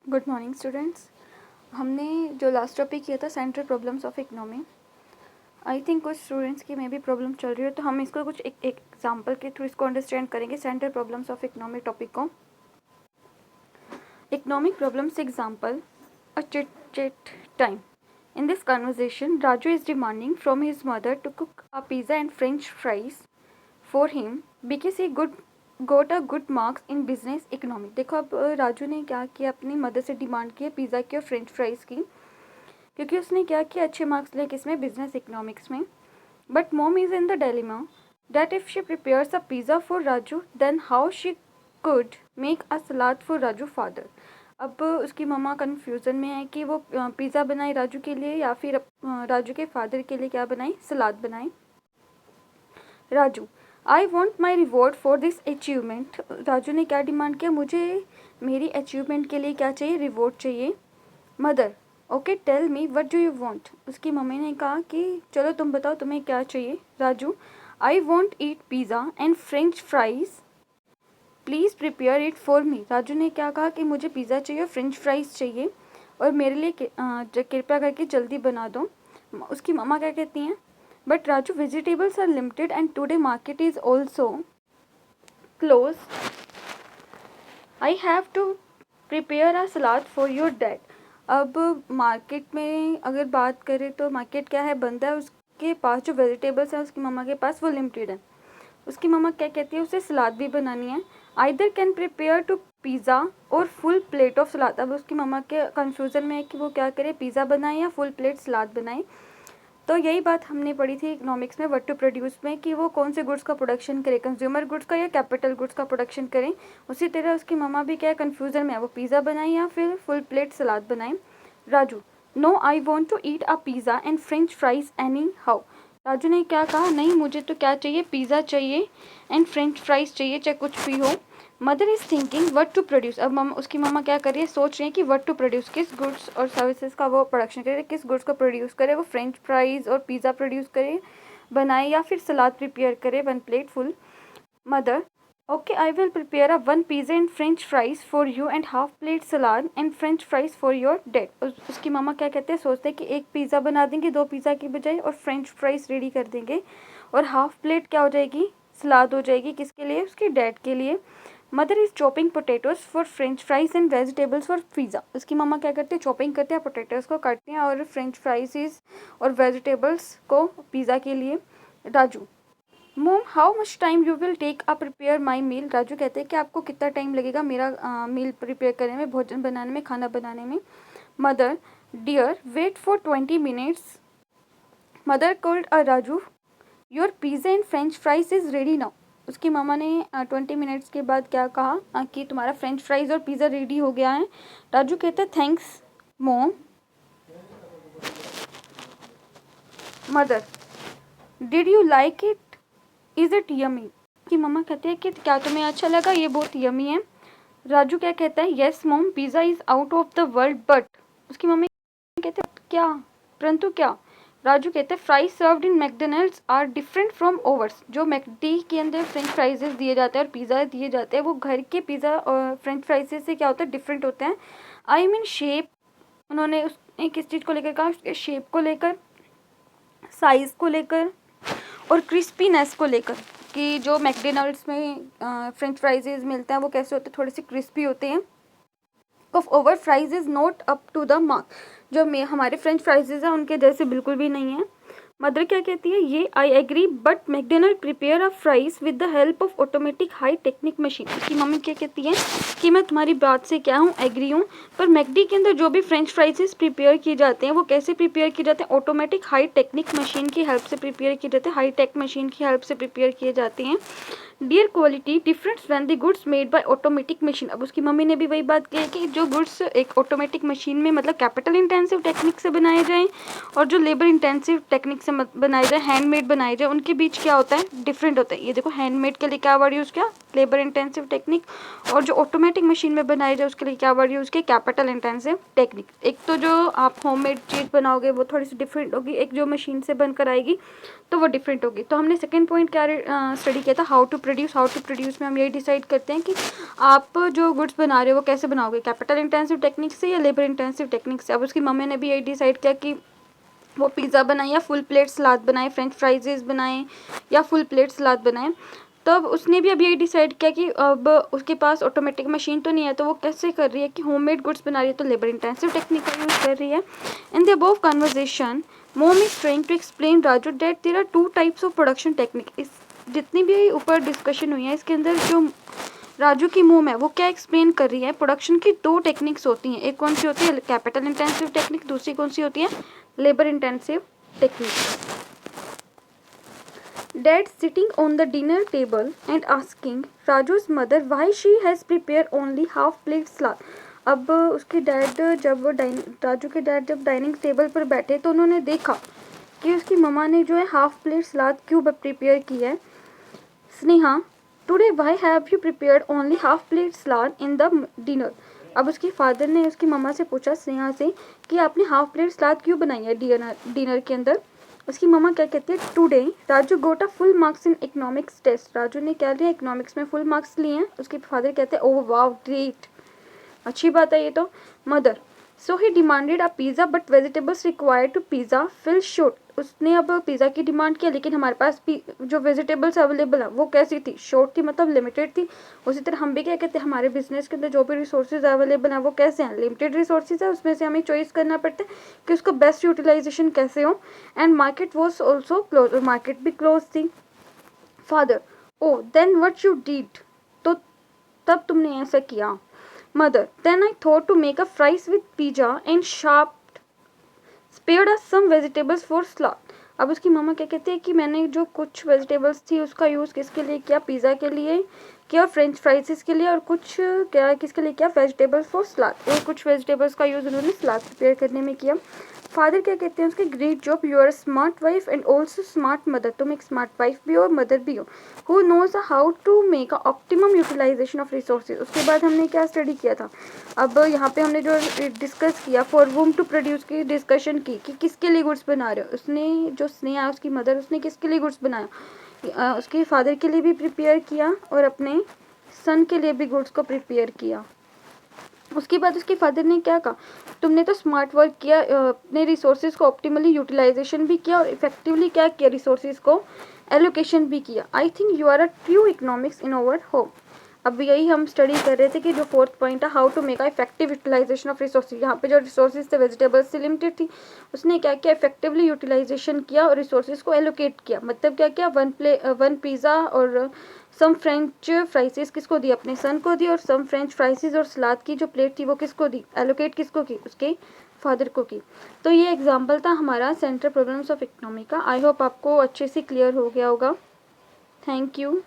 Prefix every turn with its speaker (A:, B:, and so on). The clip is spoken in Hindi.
A: Good morning students. हमने जो लास्ट टॉपिक किया था central problems of economy, I think कुछ स्टूडेंट्स की मे भी प्रॉब्लम चल रही है, तो हम इसको कुछ एक एग्जांपल के थ्रू इसको अंडरस्टैंड करेंगे central problems of economy topic को। इकोनॉमिक प्रॉब्लम्स एग्जांपल, अ चिट टाइम। In this conversation, Raju is demanding from his mother to cook a pizza and French fries for him because he got a good marks in business economics। देखो अब राजू ने क्या किया, अपनी मदर से डिमांड की पिज़्ज़ा की और फ्रेंच फ्राइज़ की, क्योंकि उसने क्या किया, अच्छे मार्क्स लिए किसमें, बिजनेस इकोनॉमिक्स में। But mom is in the dilemma that if she prepares a pizza for Raju then how she could make a salad for Raju father. अब उसकी मम्मा कन्फ्यूज़न में है कि वो पिज़्ज़ा बनाए राजू के लिए या फिर राजू के फादर के लिए क्या बनाए, सलाद बनाए। Raju, I want my reward for this achievement. Raju ने क्या डिमांड किया, मुझे मेरी अचीवमेंट के लिए क्या चाहिए, रिवॉर्ड चाहिए। Mother, okay tell me what do you want. उसकी मम्मी ने कहा कि चलो तुम बताओ तुम्हें क्या चाहिए। Raju, I want eat pizza and French fries, please prepare it for me. Raju ने क्या कहा कि मुझे पिज़्ज़ा चाहिए, फ्रेंच फ्राइज़ चाहिए और मेरे लिए कृपया करके जल्दी बना दो। उसकी मम्मा क्या कहती हैं, but Raju vegetables are limited and today market is also close, I have to prepare a salad for your dad. अब मार्केट में अगर बात करें तो मार्केट क्या है, बंद है, उसके पास जो वेजिटेबल्स हैं उसकी मम्मा के पास वो लिमिटेड है। उसकी मम्मा क्या कहती है, उसे सलाद भी बनानी है। Either can prepare to pizza or full plate of salad. अब उसकी मम्मा के कन्फ्यूज़न में है कि वो क्या करे, पिज़्ज़ा बनाए या फुल प्लेट सलाद बनाए। तो यही बात हमने पढ़ी थी इकोनॉमिक्स में व्हाट टू प्रोड्यूस में, कि वो कौन से गुड्स का प्रोडक्शन करे, कंज्यूमर गुड्स का या कैपिटल गुड्स का प्रोडक्शन करें। उसी तरह उसकी मम्मा भी क्या कन्फ्यूज़न में है, वो पिज़्ज़ा बनाए या फिर फुल प्लेट सलाद बनाए। Raju, no I want to eat a pizza and French fries anyhow. Raju ने क्या कहा, नहीं मुझे तो क्या चाहिए, पिज़्ज़ा चाहिए एंड फ्रेंच फ्राइज चाहिए, चाहे कुछ भी हो। Mother is thinking what to produce. अब उसकी मम्मा क्या कर रही है, सोच रही है कि व्हाट टू प्रोड्यूस, किस गुड्स और सर्विसेज का वो प्रोडक्शन करे, किस गुड्स को प्रोड्यूस करे, वो फ्रेंच फ्राइज और पिज़्ज़ा प्रोड्यूस करे, बनाए या फिर सलाद प्रिपेयर करे 1 plate full. Mother, okay I will prepare a 1 pizza and French fries for you and half plate salad and French fries for your dad. उसकी मम्मा क्या कहते हैं, सोचते हैं कि एक पिज़्ज़ा बना देंगे 2 पिज़्ज़ा की बजाय और फ्रेंच फ्राइज रेडी कर देंगे और हाफ प्लेट क्या हो जाएगी, सलाद हो जाएगी, किसके लिए, उसके डैड के लिए। Mother is chopping potatoes for French fries and vegetables for pizza. उसकी मम्मा क्या करते हैं, चॉपिंग करते हैं, पोटैटोज़ को काटते हैं और फ्रेंच फ्राइज और वेजिटेबल्स को पिज़्ज़ा के लिए। Raju, mom how much time you will take a prepare my meal. Raju कहते हैं कि आपको कितना टाइम लगेगा मेरा मील प्रिपेयर करने में, भोजन बनाने में, खाना बनाने में। Mother, dear wait for 20 minutes. Mother called a Raju, your pizza and French fries is ready now. उसकी मामा ने 20 मिनट्स के बाद क्या कहा, कि तुम्हारा फ्रेंच फ्राइज और पिज़्ज़ा रेडी हो गया है। राजू कहते हैं थैंक्स मोम। Mother, did you like it, is it yummy. की मम्मा कहते हैं कि क्या तुम्हें अच्छा लगा, ये बहुत यमी है। राजू क्या कहता है, yes mom pizza is out of the world but. उसकी मम्मी कहते हैं क्या, परंतु क्या। राजू कहते हैं fries served in McDonald's are different from ours. जो मैकडी के अंदर फ्रेंच फ्राइजेस दिए जाते हैं और पिज़्ज़ा दिए जाते हैं वो घर के पिज़्ज़ा और फ्रेंच फ्राइजेस से क्या होता है, डिफरेंट होते हैं। आई मीन शेप, उन्होंने उस किस चीज़ को लेकर कहा, उसके शेप को लेकर, साइज़ को लेकर और क्रिस्पीनेस को लेकर, कि जो मैकडोनल्ड्स में फ्रेंच फ्राइजेस मिलते हैं वो कैसे होते हैं, थोड़े से क्रिस्पी होते हैं। Of our fries is not up to the mark. जो हमारे फ्रेंच फ्राइजेज हैं उनके जैसे बिल्कुल भी नहीं है। मदर क्या कहती है, ये I agree but McDonald prepare a fries with the help of automatic high technique machine. उसकी मम्मी क्या कहती है कि मैं तुम्हारी बात से क्या हूँ, एग्री हूँ, पर मैकडी के अंदर जो भी फ्रेंच फ्राइजेस प्रिपेयर किए जाते हैं वो कैसे प्रिपेयर किए जाते हैं, ऑटोमेटिक हाई टेक्निक मशीन की हेल्प से प्रिपेयर किए जाते हैं, हाई टेक मशीन की हेल्प से प्रिपेयर किए जाते हैं। Dear quality difference when the goods made by automatic machine. अब उसकी मम्मी ने भी वही बात की है कि जो गुड्स एक ऑटोमेटिक मशीन में, मतलब कैपिटल इंटेंसिव टेक्निक से बनाए जाएं और जो लेबर इंटेंसिव टेक्निक से बनाए जाए, हैंडमेड बनाए जाए, उनके बीच क्या होता है, डिफरेंट होता है। ये देखो हैंडमेड के लिए क्या वर्ड यूज़ किया, लेबर इंटेंसिव टेक्निक, और जो ऑटोमेटिक मशीन में बनाई जाए उसके लिए क्या वर्ड यूज़ किया, कैपिटल इंटेंसिव टेक्निक। एक तो जो आप होममेड चीज़ बनाओगे वो थोड़ी सी डिफरेंट होगी, एक जो मशीन से बनकर आएगी तो वो डिफरेंट होगी। तो हमने सेकंड पॉइंट क्या स्टडी किया था, हाउ टू प्रोड्यूस में हम यही डिसाइड करते हैं कि आप जो गुड्स बना रहे हो वो कैसे बनाओगे, कैपिटल इंटेंसिव टेक्निक से या लेबर इंटेंसिव टेक्निक से। अब उसकी मम्मी ने भी यही डिसाइड किया कि वो पिज़्ज़ा बनाए या फुल प्लेट सलाद बनाए, फ्रेंच फ्राइजेज बनाए या फुल प्लेट सलाद बनाए। तब उसने भी अब यही डिसाइड किया कि अब उसके पास ऑटोमेटिक मशीन तो नहीं है, तो वो कैसे कर रही है कि होममेड गुड्स बना रही है, तो लेबर इंटेंसिव टेक्निक का यूज़ कर रही है। In the above conversation mom is trying to explain Raju that there are 2 types of production technique. इस जितनी भी ऊपर डिस्कशन हुई है इसके अंदर जो राजू की मोम है वो क्या एक्सप्लेन कर रही है, प्रोडक्शन की 2 टेक्निक्स होती हैं। एक कौन सी होती है, कैपिटल इंटेंसिव टेक्निक, दूसरी कौन सी होती है, labour intensive technique. Dad sitting on the dinner table and asking Raju's mother why she has prepared only half plate salad. अब उसके डैड जब राजू के डैड जब डाइनिंग टेबल पर बैठे तो उन्होंने देखा कि उसकी मम्मा ने जो है हाफ प्लेट सलाद क्यों प्रिपेयर की है। Sneha, today why have you prepared only half plate salad in the dinner. अब उसके फादर ने उसकी मम्मा से पूछा स्नेहा से कि आपने हाफ प्लेट सलाद क्यों बनाई है डिनर के अंदर। उसकी मम्मा क्या कहती है, today Raju got a full marks in economics test. Raju ने क्या लिया, इकोनॉमिक्स में फुल मार्क्स लिए हैं। उसके फादर कहते हैं ओह वाव ग्रेट, अच्छी बात है ये तो। Mother, so he demanded a pizza but vegetables required to pizza fill short. उसने अब पिज़्ज़ा की डिमांड किया लेकिन हमारे पास जो वेजिटेबल्स अवेलेबल है वो कैसी थी, शॉर्ट थी, मतलब लिमिटेड थी। उसी तरह हम भी क्या कहते हैं, हमारे बिजनेस के अंदर जो भी रिसोर्सेज अवेलेबल हैं वो कैसे हैं, लिमिटेड रिसोर्सेज है, उसमें से हमें चॉइस करना पड़ता है कि उसका बेस्ट यूटिलाइजेशन कैसे हो। And market was also close, और मार्केट भी क्लोज थी। Father, oh then what you did, तो तब तुमने ऐसा किया। Mother, then I thought to make a fries with pizza and spared us some vegetables for salad. अब उसकी मम्मा क्या कहते हैं कि मैंने जो कुछ वेजिटेबल्स थी उसका यूज़ किसके लिए किया, पिज़्ज़ा के लिए किया, फ्रेंच फ्राइज़ के लिए, और कुछ क्या किसके लिए किया, वेजिटेबल्स फॉर सलाद, और कुछ वेजिटेबल्स का यूज़ उन्होंने सलाद प्रिपेयर करने में किया। फादर क्या कहते हैं उसके, great job, you are smart wife and also smart mother. तुम एक स्मार्ट वाइफ भी हो और मदर भी हो, who knows how to make a optimum utilisation of resources. उसके बाद हमने क्या स्टडी किया था, अब यहाँ पे हमने जो डिस्कस किया फॉर वूम टू प्रोड्यूस की डिस्कशन की कि किसके लिए गुड्स बना रहे हो। उसने जो स्नेहा उसकी मदर, उसने किसके लिए गुड्स बनाया, उसके फादर के लिए भी प्रिपेयर किया और अपने सन के लिए भी गुड्स को प्रिपेयर किया। उसके बाद उसके फादर ने क्या कहा, तुमने तो स्मार्ट वर्क किया, अपने रिसोर्सेज को ऑप्टिमली यूटिलाइजेशन भी किया और इफेक्टिवली क्या किया, रिसोर्सेज को एलोकेशन भी किया। I think you are a true economics in our home. अब यही हम स्टडी कर रहे थे कि जो 4th पॉइंट है, how to make a effective utilisation of resources. यहाँ पे जो रिसोर्सेज थे वेजिटेबल्स से लिमिटेड थी, उसने क्या किया, इफेक्टिवली यूटिलाइजेशन किया और रिसोर्सेज को एलोकेट किया। मतलब क्या किया, वन पिज़्ज़ा और सम फ्रेंच फ्राइसेस किसको दी, अपने सन को दी, और सम फ्रेंच फ्राइसेस और सलाद की जो प्लेट थी वो किसको दी, एलोकेट किसको की, उसके फादर को की। तो ये एग्जाम्पल था हमारा सेंट्रल प्रॉब्लम्स ऑफ इकोनॉमी का। आई होप आपको अच्छे से क्लियर हो गया होगा। Thank you.